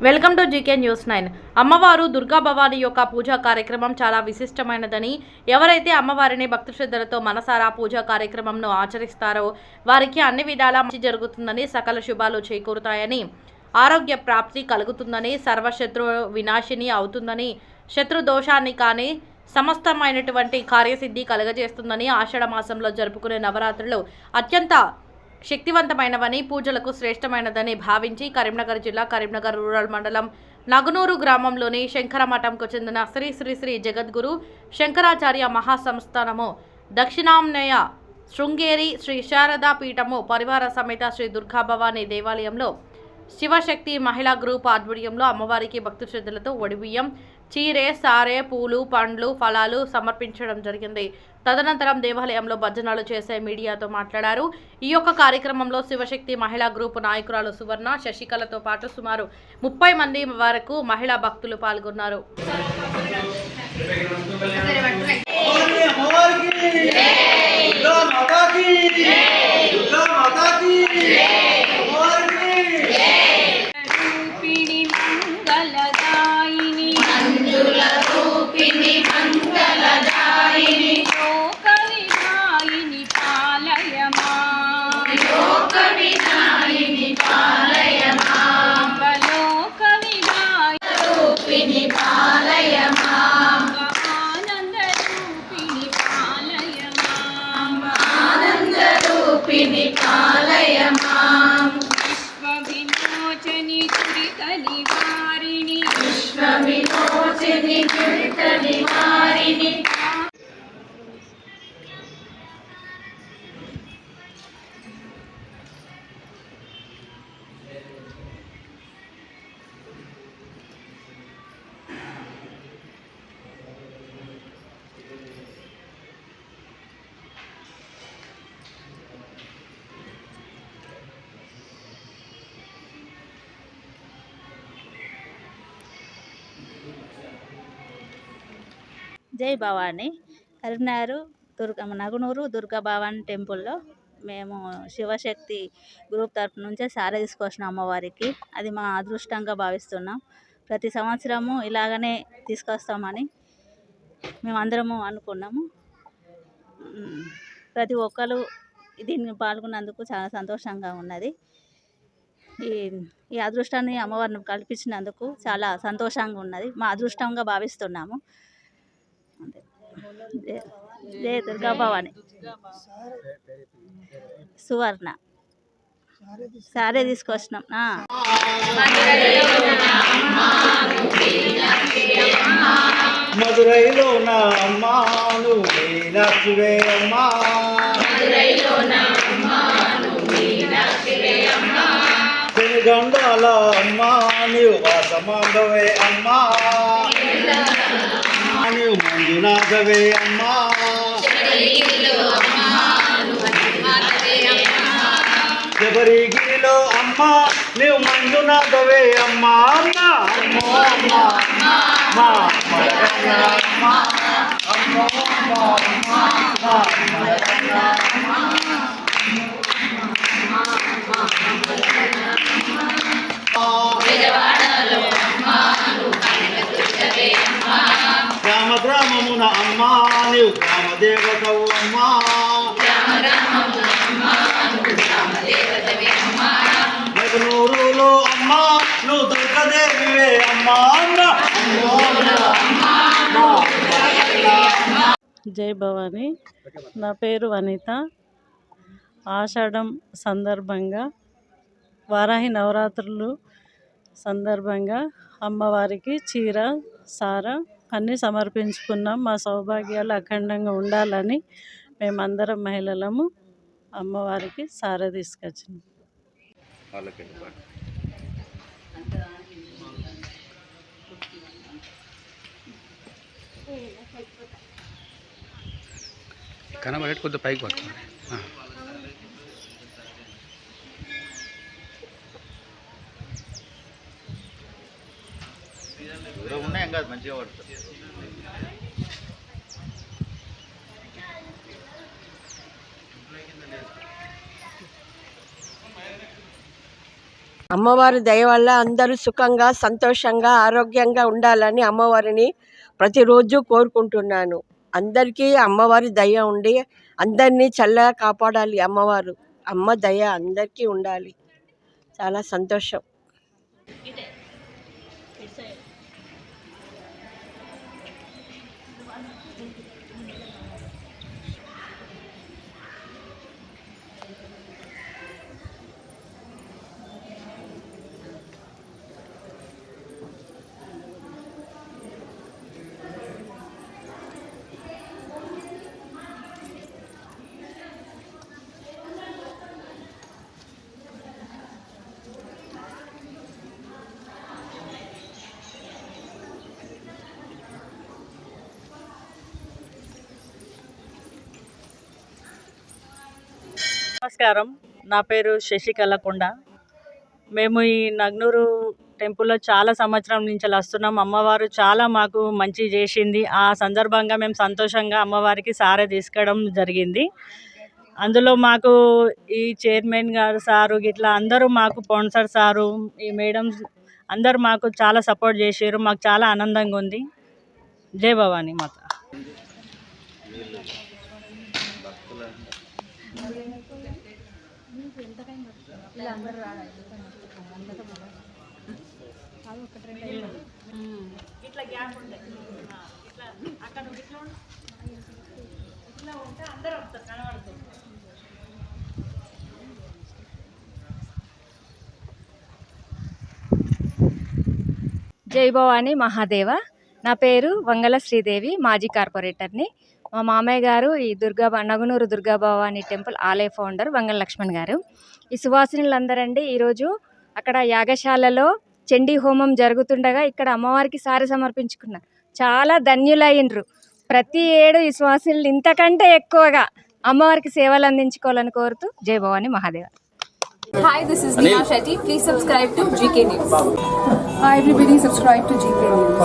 Welcome to GK news 9. అమ్మవారు దుర్గా భవాని యొక్క పూజా కార్యక్రమం చాలా విశిష్టమైనదని, ఎవరైతే అమ్మవారిని భక్తి శ్రద్ధలతో మనసారా పూజా కార్యక్రమంను ఆచరిస్తారో వారికి అన్ని విధాలా మంచి జరుగుతుందని, సకల శుభాలు చేకూరుతాయని, ఆరోగ్య ప్రాప్తి కలుగుతుందని, సర్వశత్రు వినాశిని అవుతుందని, శత్రు దోషాన్ని కానీ సమస్తమైనటువంటి కార్యసిద్ధి కలుగజేస్తుందని, ఆషాఢ మాసంలో జరుపుకునే నవరాత్రులు అత్యంత శక్తివంతమైనవని, పూజలకు శ్రేష్టమైనదని భావించి కరీంనగర్ జిల్లా కరీంనగర్ రూరల్ మండలం నగునూరు గ్రామంలోని శంకరమఠంకు చెందిన శ్రీ శ్రీ శ్రీ జగద్గురు శంకరాచార్య మహాసంస్థానము దక్షిణాంనేయ శృంగేరి శ్రీ శారదా పీఠము పరివార సమేత శ్రీ దుర్గా భవాని దేవాలయంలో శివశక్తి మహిళా గ్రూప్ ఆధ్వర్యంలో అమ్మవారికి భక్తి శ్రద్ధలతో ఒడిబియ్యం, చీరె, సారె, పూలు, పండ్లు, ఫలాలు సమర్పించడం జరిగింది. తదనంతరం దేవాలయంలో భజనలు చేసే మీడియాతో మాట్లాడారు. ఈ యొక్క కార్యక్రమంలో శివశక్తి మహిళా గ్రూప్ నాయకురాలు సువర్ణ, శశికళతో పాటు సుమారు 30 మంది వరకు మహిళా భక్తులు పాల్గొన్నారు. విశ్వవిమోచని దురితని వారిని జై భవాని. కరీంనగర్ నగునూరు దుర్గా భవాని టెంపుల్లో మేము శివశక్తి గ్రూప్ తరపు నుంచే సారె తీసుకొచ్చినాం అమ్మవారికి. అది మా అదృష్టంగా భావిస్తున్నాం. ప్రతి సంవత్సరము ఇలాగనే తీసుకొస్తామని మేమందరము అనుకున్నాము. ప్రతి ఒక్కరు దీన్ని పాల్గొన్నందుకు చాలా సంతోషంగా ఉన్నది. ఈ అదృష్టాన్ని అమ్మవారిని కల్పించినందుకు చాలా సంతోషంగా ఉన్నది. మా అదృష్టంగా భావిస్తున్నాము. జయ దుర్గా భవాని. సువర్ణ సారే తీసుకొచ్చినాం. మధురైలో నా అమ్మాను మీనాక్షివే అమ్మా, పెనుగండాల అమ్మా నీవు వాసమాండవే అమ్మా, నీవు మంజునాథవే అమ్మా, శబరిగిరిలో అమ్మా నీవు మంజునాథవే అమ్మా, అమ్మా అమ్మో అమ్మా మా అమ్మా అమ్మో అమ్మా మా గ్రామమున అమ్మా నీవు గ్రామదేవతవు అమ్మా, నగనూరులో అమ్మా నువ్వు దుర్గదేవివే అమ్మా. జై భవాని. నా పేరు వనిత. ఆషాఢం సందర్భంగా వారాహి నవరాత్రులు సందర్భంగా అమ్మవారికి చీర, సార అన్నీ సమర్పించుకున్నాం. మా సౌభాగ్యాలు అఖండంగా ఉండాలని మేమందరం మహిళలము అమ్మవారికి సార తీసుకొచ్చినాం. కనబడేది కొద్దిగా పైకి పడుతుంది. దూరం ఉన్నాయేం కాదు, మంచిగా పడుతుంది. అమ్మవారి దయ వల్ల అందరూ సుఖంగా సంతోషంగా ఆరోగ్యంగా ఉండాలని అమ్మవారిని ప్రతిరోజు కోరుకుంటున్నాను. అందరికీ అమ్మవారి దయ ఉండి అందరినీ చల్లగా కాపాడాలి. అమ్మవారు అమ్మ దయ అందరికీ ఉండాలి. చాలా సంతోషం. నమస్కారం, నా పేరు శశికళ కొండ. మేము ఈ నగ్నూరు టెంపుల్లో చాలా సంవత్సరం నుంచి వస్తున్నాం. అమ్మవారు చాలా మాకు మంచి చేసింది. ఆ సందర్భంగా మేము సంతోషంగా అమ్మవారికి సారే తీసుకోవడం జరిగింది. అందులో మాకు ఈ చైర్మన్ గారు సారు ఇట్లా అందరూ మాకు స్పాన్సర్ సారు ఈ మేడం అందరూ మాకు చాలా సపోర్ట్ చేసారు. మాకు చాలా ఆనందంగా ఉంది. జై భవానీ మాత. ఇట్లా గ్యాప్ ఉంటాయి, ఇట్లా అక్కడ ఇట్లా ఉంటే అందరూ వస్తారు, కనబడుతుంది. జై భవానీ మహాదేవ. నా పేరు వంగల శ్రీదేవి, మాజీ కార్పొరేటర్ని. మా మామయ్య గారు ఈ నగునూరు దుర్గా భవానీ టెంపుల్ ఆలయ ఫౌండర్ వంగల లక్ష్మణ్ గారు. ఈ సువాసినులందరండి ఈరోజు అక్కడ యాగశాలలో చండీ హోమం జరుగుతుండగా ఇక్కడ అమ్మవారికి సారి సమర్పించుకున్నారు. చాలా ధన్యులయ్యిండ్రు. ప్రతి ఏడు ఈ సువాసినులు ఇంతకంటే ఎక్కువగా అమ్మవారికి సేవలు అందించుకోవాలని కోరుతూ జై Bhavani Mahadeva. Hi, this is Neha Shetty. Please subscribe to GK News. Hi everybody, subscribe to GK News.